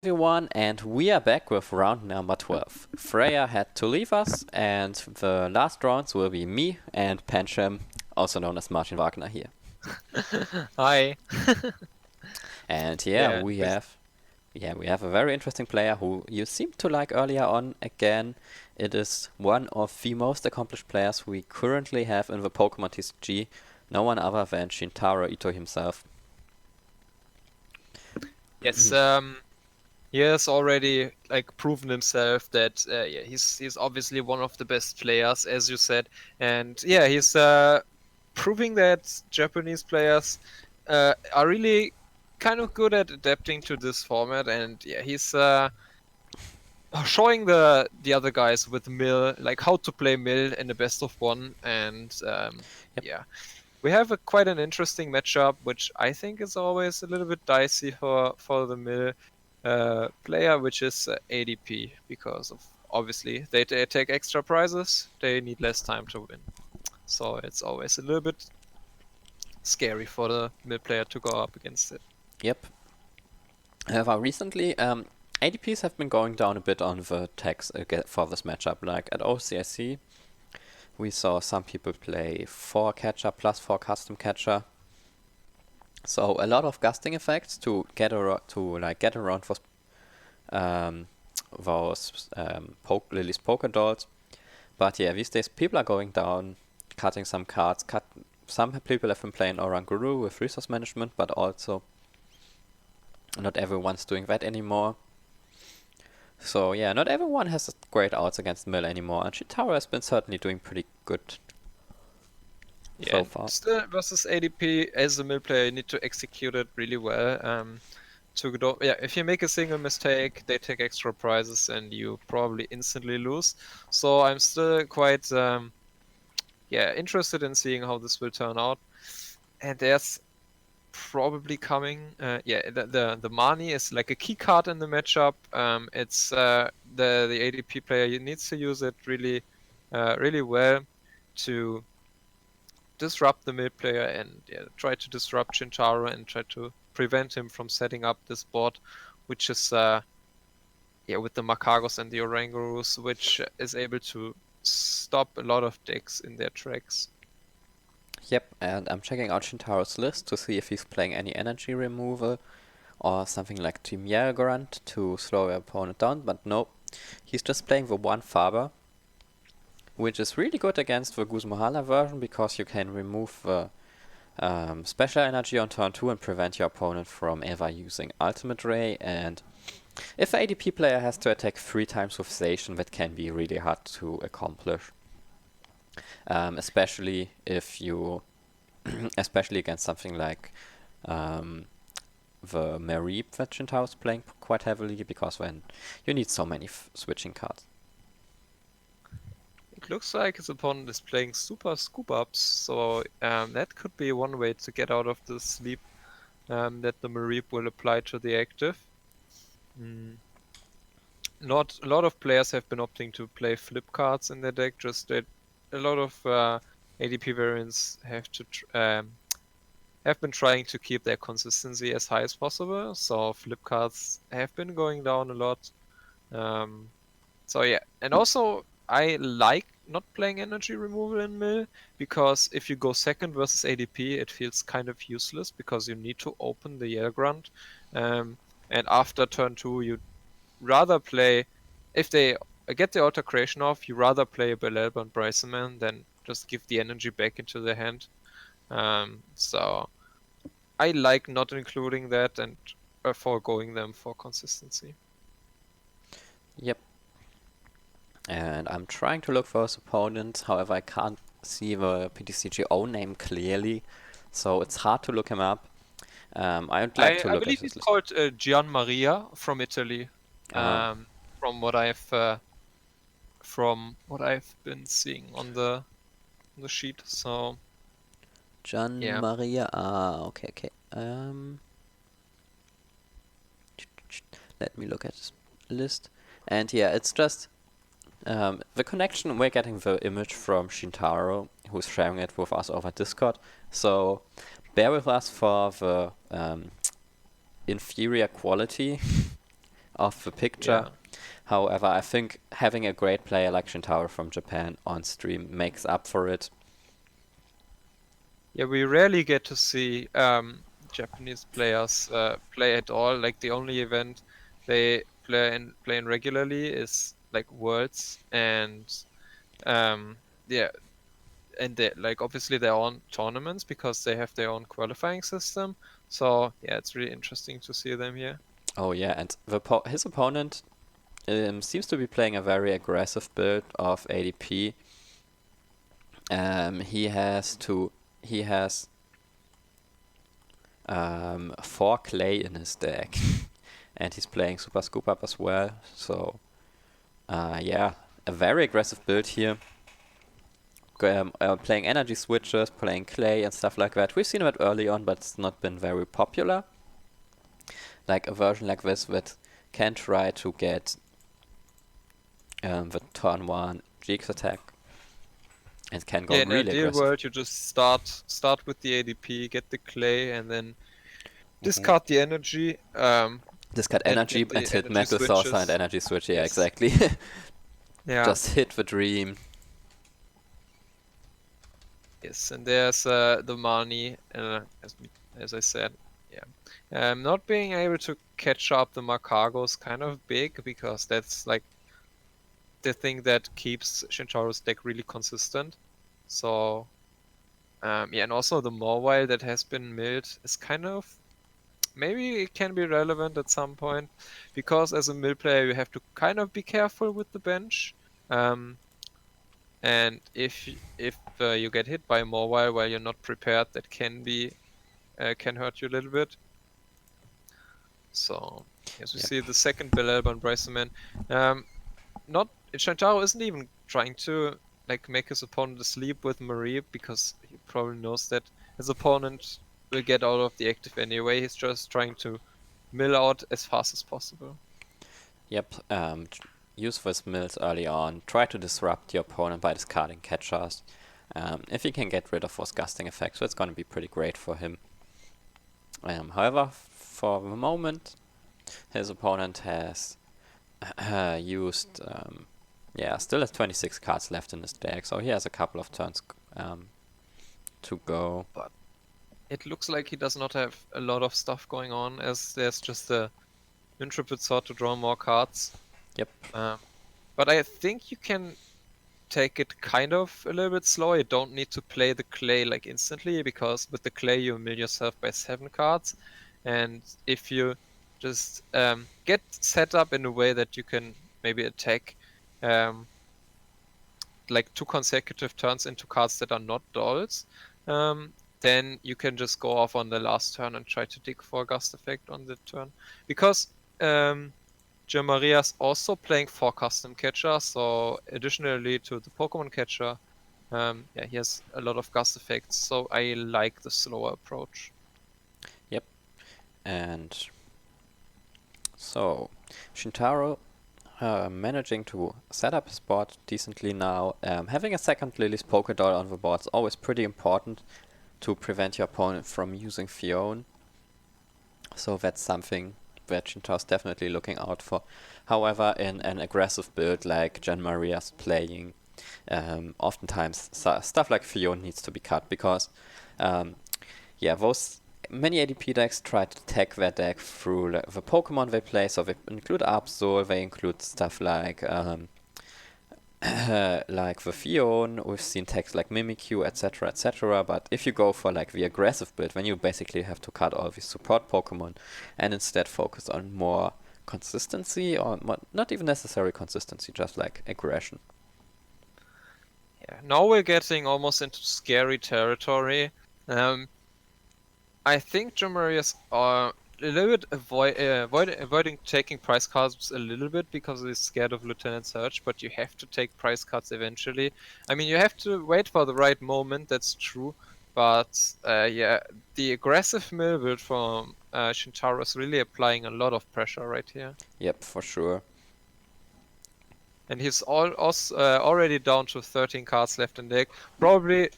Everyone, and we are back with round number 12. Freya had to leave us, and the last rounds will be me and Pancham, also known as Martin Wagner here. Hi. And Yeah, we have a very interesting player who you seemed to like earlier on. Again, it is one of the most accomplished players we currently have in the Pokemon TCG, no one other than Shintaro Ito himself. yes. He has already proven himself that he's obviously one of the best players, as you said, and yeah, he's proving that Japanese players are really kind of good at adapting to this format, and yeah, he's showing the other guys with Mill like how to play Mill in the best of one, and Yep. yeah. We have quite an interesting matchup, which I think is always a little bit dicey for the mill player, which is ADP, because of obviously they take extra prizes, they need less time to win. So it's always a little bit scary for the mill player to go up against it. Yep. However, recently, ADPs have been going down a bit on the tags for this matchup. Like at OCIC, we saw some people play 4 catcher plus 4 custom catcher. So a lot of gusting effects to get around those Lily's Poker Dolls. But yeah, these days people are going down, cutting some cards. Some people have been playing Oranguru with resource management, but also not everyone's doing that anymore. So yeah, not everyone has great outs against Mill anymore, and Shintaro has been certainly doing pretty good so far. Still versus ADP, as a mill player, you need to execute it really well. If you make a single mistake, they take extra prizes and you probably instantly lose. So I'm still quite interested in seeing how this will turn out. And there's probably coming the Mani is like a key card in the matchup. It's the ADP player needs to use it really well to disrupt the mid player and try to disrupt Shintaro and try to prevent him from setting up this board, which is with the Makagos and the Orangurus, which is able to stop a lot of decks in their tracks. Yep, and I'm checking out Shintaro's list to see if he's playing any energy removal or something like Team Grunt to slow your opponent down, but no, he's just playing the one Faber, which is really good against the Guzmahala version because you can remove the special energy on turn 2 and prevent your opponent from ever using Ultimate Ray. And if the ADP player has to attack 3 times with Station, that can be really hard to accomplish. Especially if you, especially against something like the Mareep that Shintaro is playing quite heavily, because then you need so many switching cards. It looks like his opponent is playing super scoop ups, so that could be one way to get out of the sleep that the Mareep will apply to the active. Not a lot of players have been opting to play flip cards in their deck. Just that a lot of ADP variants have been trying to keep their consistency as high as possible. So flip cards have been going down a lot. So yeah, and also I like not playing energy removal in mill, because if you go second versus ADP, it feels kind of useless because you need to open the Yell Grunt. And after turn 2, you rather play, if they get the auto creation off, you rather play a Belelba and Bryceman than just give the energy back into the hand. So I like not including that and foregoing them for consistency. Yep. And I'm trying to look for his opponent, however I can't see the PTCGO name clearly, so it's hard to look him up. I'd like to I look at believe his he's list. called Gianmaria from Italy. From what I've been seeing on the sheet. So yeah, Gianmaria. Okay. Let me look at his list. And yeah, it's just the connection. We're getting the image from Shintaro, who's sharing it with us over Discord. So bear with us for the inferior quality of the picture. Yeah. However, I think having a great player like Shintaro from Japan on stream makes up for it. Yeah, we rarely get to see Japanese players play at all. Like the only event they play in regularly is like Worlds, and yeah, and they like obviously their own tournaments because they have their own qualifying system. So yeah, it's really interesting to see them here. Oh yeah, and his opponent seems to be playing a very aggressive build of ADP. He has 4 clay in his deck, and he's playing Super Scoop Up as well. So yeah, a very aggressive build here. Playing energy switches, playing clay and stuff like that. We've seen it early on, but it's not been very popular. Like a version like this that can try to get the turn 1 Jigs attack. It can go Yeah, in really ideal aggressive. world, you just start with the ADP, get the clay, and then discard the energy. Discard And energy the and hit energy Metal Saucer and switches. energy switch. Yeah, Yes. exactly. Yeah. Just hit the dream. Yes, and there's the money, as I said, yeah. Not being able to catch up the Marcago is kind of big because that's like the thing that keeps Shintaro's deck really consistent. So, yeah, and also the Mawile that has been milled is kind of maybe it can be relevant at some point because as a mill player you have to kind of be careful with the bench. And if you get hit by a mobile while you're not prepared, that can hurt you a little bit. So as we Yep. see the second Belelban Bryceman, not Shintaro isn't even trying to like make his opponent asleep with Marie because he probably knows that his opponent will get out of the active anyway. He's just trying to mill out as fast as possible. Yep. Use those mills early on. Try to disrupt your opponent by discarding catchers. If he can get rid of those gusting effects, it's going to be pretty great for him. However, for the moment, his opponent has used, still has 26 cards left in his deck, so he has a couple of turns to go. But it looks like he does not have a lot of stuff going on, as there's just a Intrepid Sword to draw more cards. Yep. But I think you can take it kind of a little bit slow. You don't need to play the clay like instantly, because with the clay you mill yourself by 7 cards. And if you just get set up in a way that you can maybe attack like 2 consecutive turns into cards that are not dolls, then you can just go off on the last turn and try to dig for a gust effect on the turn. Because Gianmaria's also playing 4 custom catcher, so additionally to the Pokemon catcher, yeah, he has a lot of gust effects, so I like the slower approach. Yep. And so, Shintaro managing to set up his board decently now. Having a second Lily's Pokédoll on the board is always pretty important to prevent your opponent from using Fion. So that's something that Shintaro's definitely looking out for. However, in an aggressive build like Gianmaria's playing, oftentimes stuff like Fion needs to be cut because, those many ADP decks try to tag their deck through the Pokemon they play. So they include Absol, they include stuff like like the Fion, we've seen tags like Mimikyu, etc., etc. But if you go for like the aggressive build, then you basically have to cut all these support Pokemon and instead focus on more consistency, or not even necessary consistency, just like aggression. Yeah, now we're getting almost into scary territory. I think Gianmaria's are a little bit avoiding taking price cards a little bit because he's scared of Lieutenant Surge, but you have to take price cards eventually. I mean, you have to wait for the right moment, that's true, but yeah, the aggressive mill build from Shintaro is really applying a lot of pressure right here. Yep, for sure. And he's already down to 13 cards left in deck. Probably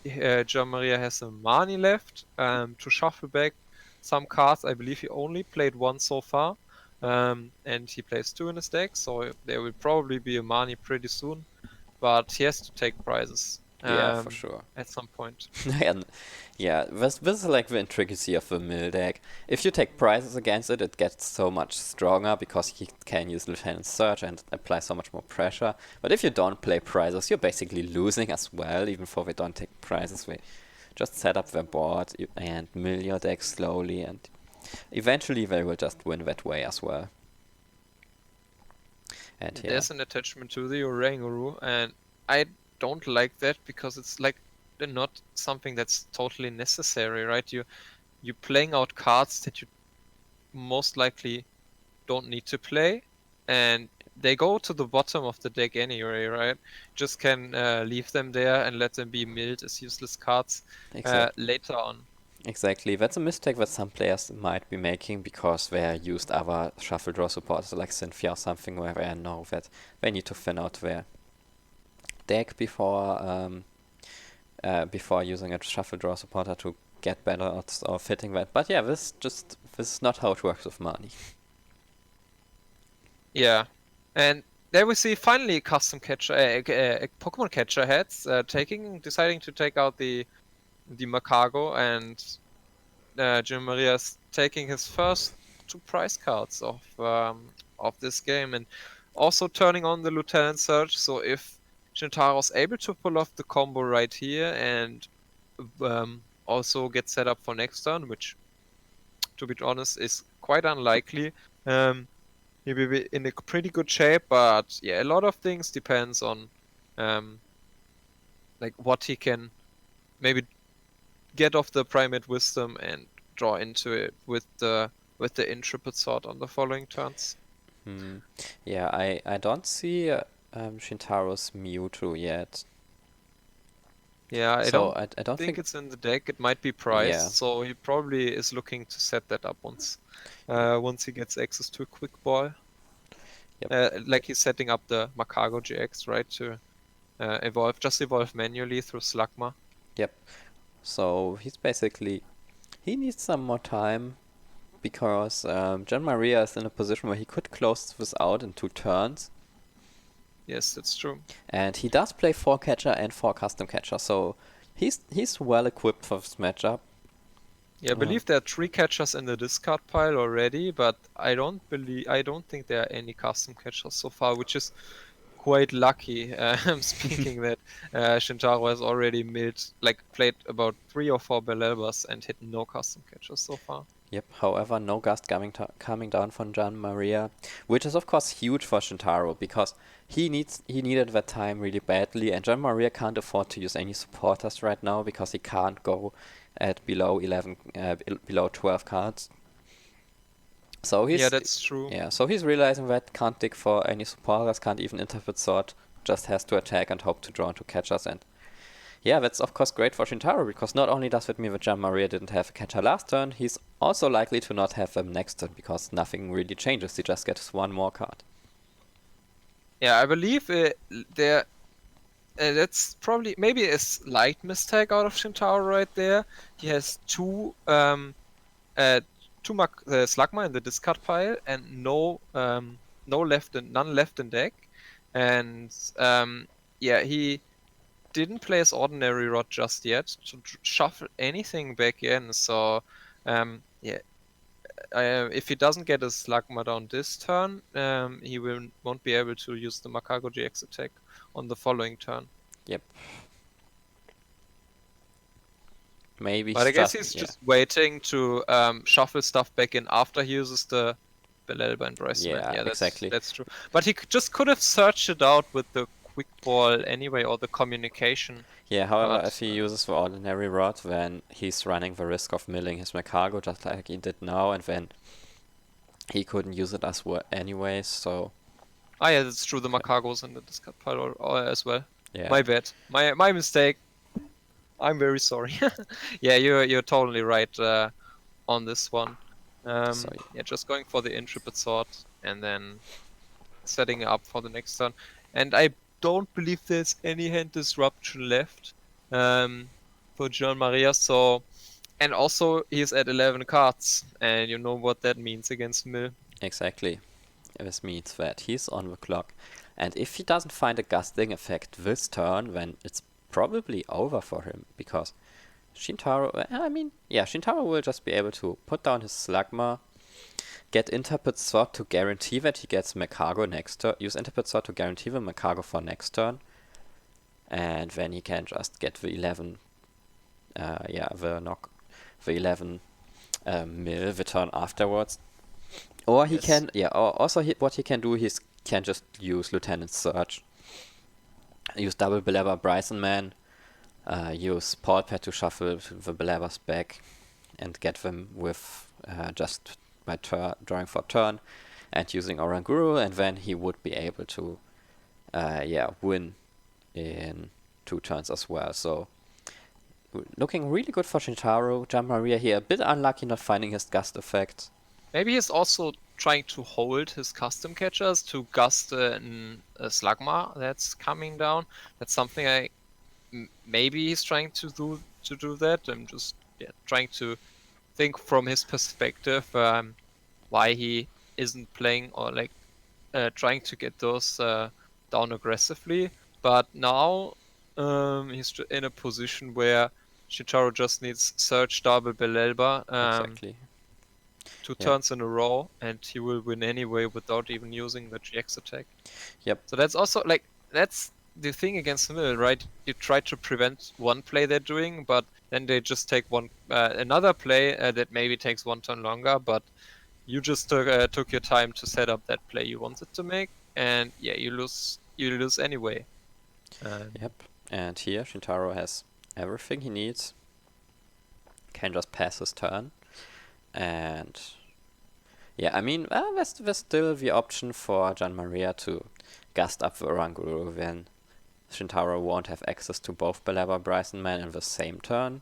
Gianmaria has some money left to shuffle back some cards. I believe he only played one so far. and he plays 2 in his deck, so there will probably be a Mani pretty soon, but he has to take prizes Yeah, for sure. at some point. And yeah, this is like the intricacy of the mill deck. If you take prizes against it, it gets so much stronger because he can use Lieutenant Surge and apply so much more pressure. But if you don't play prizes, you're basically losing as well, even though they don't take prizes. They just set up their board and mill your deck slowly, and eventually they will just win that way as well. And yeah, There's an attachment to the Oranguru, and I don't like that because it's like not something that's totally necessary, right? You're playing out cards that you most likely don't need to play, and they go to the bottom of the deck anyway, right? Just can leave them there and let them be milled as useless cards later on. exactly. That's a mistake that some players might be making because they used other shuffle draw supporters like Cynthia or something where they know that they need to thin out their deck before using a shuffle draw supporter to get better odds or fitting that. But yeah, this is not how it works with money. Yeah, and there we see finally a custom catcher, a Pokemon catcher heads deciding to take out the Macago, and Gianmaria is taking his first 2 prize cards of this game, and also turning on the Lieutenant Surge. So if Shintaro is able to pull off the combo right here and also get set up for next turn, which, to be honest, is quite unlikely, he will be in a pretty good shape. But yeah, a lot of things depends on like what he can maybe get off the Primate Wisdom and draw into it with the Intrepid Sword on the following turns. Yeah, I don't see Shintaro's Mewtwo yet. Yeah, I So don't I don't think it's in the deck. It might be yeah. priced, so he probably is looking to set that up once he gets access to a quick ball. Yep. Like he's setting up the Macago GX, right, to evolve manually through Slugma. Yep. So he needs some more time because Gianmaria is in a position where he could close this out in 2 turns. Yes, that's true. And he does play 4 catcher and 4 custom catcher, so he's well equipped for this matchup. Yeah, I believe there are 3 catchers in the discard pile already, but I don't think there are any custom catchers so far, which is quite lucky. Speaking that Shintaro has already played about 3 or 4 Belelbas and hit no custom catchers so far. Yep, however, no gust coming down from Gianmaria, which is of course huge for Shintaro because he needed that time really badly, and Gianmaria can't afford to use any supporters right now because he can't go at below 12 cards. So Yeah, that's true. yeah, so he's realizing that can't dig for any supporters, can't even interpret sword, just has to attack and hope to draw into catchers. And yeah, that's of course great for Shintaro because not only does that mean that Gianmaria didn't have a catcher last turn, he's also likely to not have them next turn because nothing really changes. He just gets 1 more card. Yeah, I believe that's probably maybe a slight mistake out of Shintaro right there. He has 2 Slugma in the discard pile and none left in deck, and yeah, he didn't play his Ordinary Rod just yet to shuffle anything back in. So yeah, if he doesn't get his Slugma down this turn, he won't be able to use the Macago GX attack on the following turn. Yep. Maybe. But I guess he's just waiting to shuffle stuff back in after he uses the Belelba and Bryceman. Yeah, exactly. That's true. But he just could have searched it out with the quick ball anyway, or the communication. Yeah, however, if he uses the Ordinary Rod, then he's running the risk of milling his Macago just like he did now, and then he couldn't use it as well anyway, so... Ah yeah, that's true, the Macago's in the discard pile as well. Yeah. My bad. My mistake. I'm very sorry. Yeah, you're totally right on this one. Yeah, just going for the Intrepid Sword and then setting up for the next turn. And I don't believe there's any hand disruption left for Gianmaria. So, and also he's at 11 cards, and you know what that means against Mill. Exactly. This means that he's on the clock. And if he doesn't find a gusting effect this turn, then it's probably over for him. Because Shintaro will just be able to put down his Slugma, get Interpret Sword to guarantee that he gets Makago next turn, use Interpret Sword to guarantee the Makago for next turn, and then he can just get the 11, the 11 mill the turn afterwards. Or he Yes. can, what he can do, he can just use Lieutenant Surge, use double Belabor Bryson Man, use Paul Pet to shuffle the Belabors back, and get them with just by drawing for turn and using Oranguru, and then he would be able to win in 2 turns as well. So looking really good for Shintaro. Gianmaria here a bit unlucky not finding his gust effect. Maybe he's also trying to hold his custom catchers to gust a Slugma that's coming down. That's something maybe he's trying to do that. I'm just trying to think from his perspective why he isn't playing or like trying to get those down aggressively. But now he's in a position where Shintaro just needs Surge double Belelba Exactly. 2 turns in a row, and he will win anyway without even using the GX attack. Yep. So that's also like that's the thing against Mill, right? You try to prevent one play they're doing, but then they just take another play that maybe takes 1 turn longer, but you just took your time to set up that play you wanted to make, and you lose anyway. Yep. And here Shintaro has everything he needs. Can just pass his turn. And there's still the option for Gianmaria to gust up the Oranguru when Shintaro won't have access to both Belabor Bryson Man in the same turn.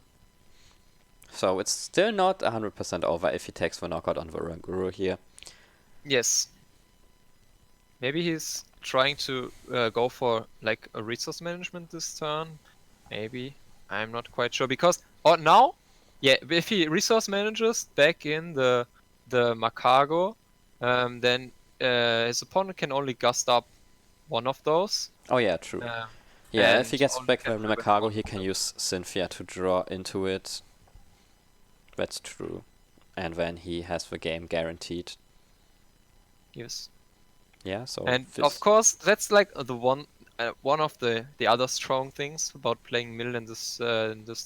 So it's still not 100% over if he takes the knockout on the Oranguru here. Yes. Maybe he's trying to go for like a resource management this turn. Maybe. I'm not quite sure because now, if he resource manages back in the Makago, then his opponent can only gust up one of those. Oh yeah, true. If he gets back the Makago, he can use Cynthia to draw into it. That's true. And then he has the game guaranteed. Yes. Yeah, so... And of course, that's like the one of the other strong things about playing Mill in this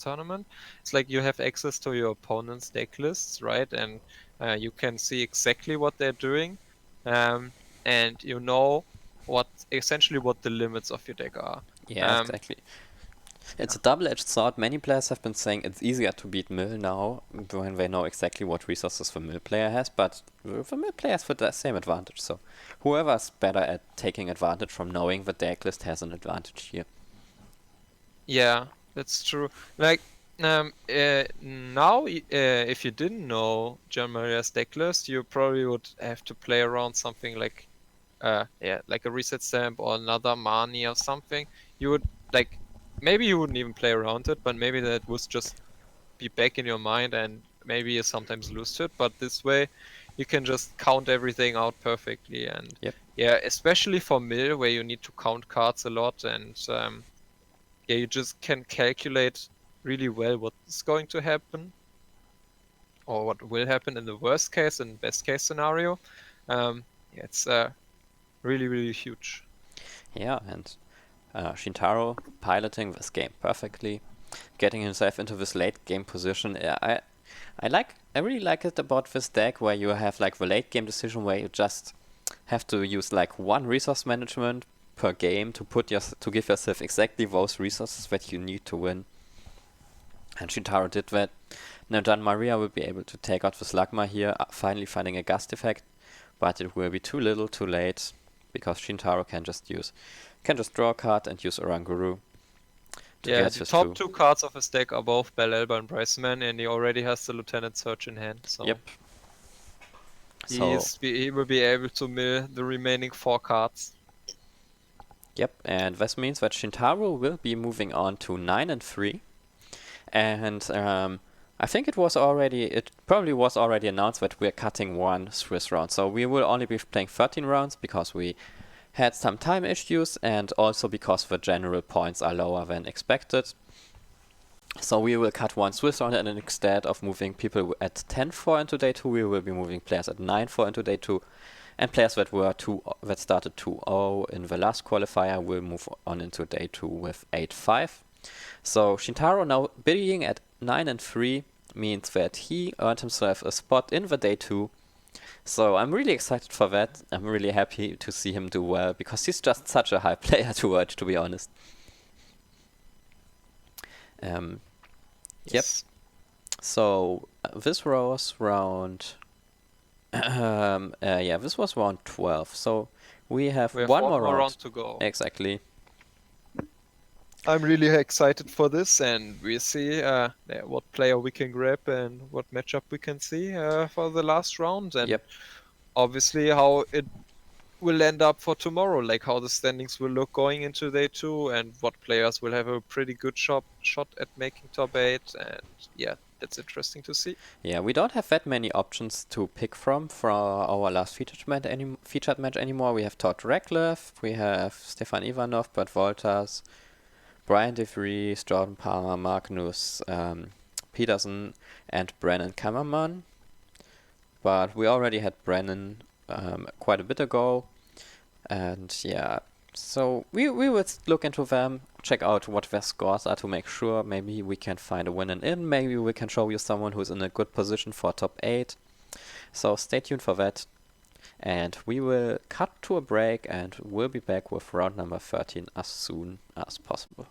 tournament. It's like you have access to your opponent's deck lists, right? And you can see exactly what they're doing, and you know essentially what the limits of your deck are. Yeah, exactly. It's a double-edged sword. Many players have been saying it's easier to beat Mill now when they know exactly what resources the Mill player has, but the Mill player has the same advantage, so whoever's better at taking advantage from knowing the deck list has an advantage here. Yeah, that's true. Like, now, if you didn't know Gianmaria's deck list, you probably would have to play around something like, like a reset stamp or another Mani or something. You would, like, maybe you wouldn't even play around it, but maybe that would just be back in your mind and maybe you sometimes lose to it. But this way, you can just count everything out perfectly. And especially for Mill, where you need to count cards a lot and you just can calculate really well what is going to happen or what will happen in the worst case and best case scenario. It's really, really huge. Yeah, and Shintaro piloting this game perfectly, getting himself into this late game position. I really like it about this deck where you have like the late game decision where you just have to use like one resource management per game to give yourself exactly those resources that you need to win. And Shintaro did that. Now Gianmaria will be able to take out the Slugma here, finally finding a gust effect, but it will be too little, too late, because Shintaro can just draw a card and use Oranguru. The top 2 cards of his deck are both Belelba and Bryceman, and he already has the Lieutenant Search in hand. So yep. He will be able to mill the remaining 4 cards. Yep, and this means that Shintaro will be moving on to 9-3. And I think it probably was already announced that we're cutting one Swiss round. So we will only be playing 13 rounds because we had some time issues and also because the general points are lower than expected. So we will cut one Swiss round, and instead of moving people at 10-4 into day 2, we will be moving players at 9-4 into day 2. And players that started 2-0 in the last qualifier will move on into day 2 with 8-5. So Shintaro now being at 9-3 means that he earned himself a spot in the day 2. So I'm really excited for that. I'm really happy to see him do well because he's just such a high player to watch, to be honest. Yes. Yep. So this was round. This was round 12. So we have one more round to go. Exactly. I'm really excited for this, and we'll see what player we can grab and what matchup we can see for the last round, and Yep. obviously how it will end up for tomorrow, like how the standings will look going into day 2, and what players will have a pretty good shot at making top 8, and yeah, that's interesting to see. Yeah, we don't have that many options to pick from for our last featured match anymore. We have Todd Radcliffe, we have Stefan Ivanov, Bert Wolters, Brian DeVries, Jordan Palmer, Magnus Peterson, and Brennan Kammerman. But we already had Brennan quite a bit ago. And yeah, so we will look into them, check out what their scores are to make sure maybe we can find a win and in. Maybe we can show you someone who's in a good position for top 8. So stay tuned for that. And we will cut to a break and we'll be back with round number 13 as soon as possible.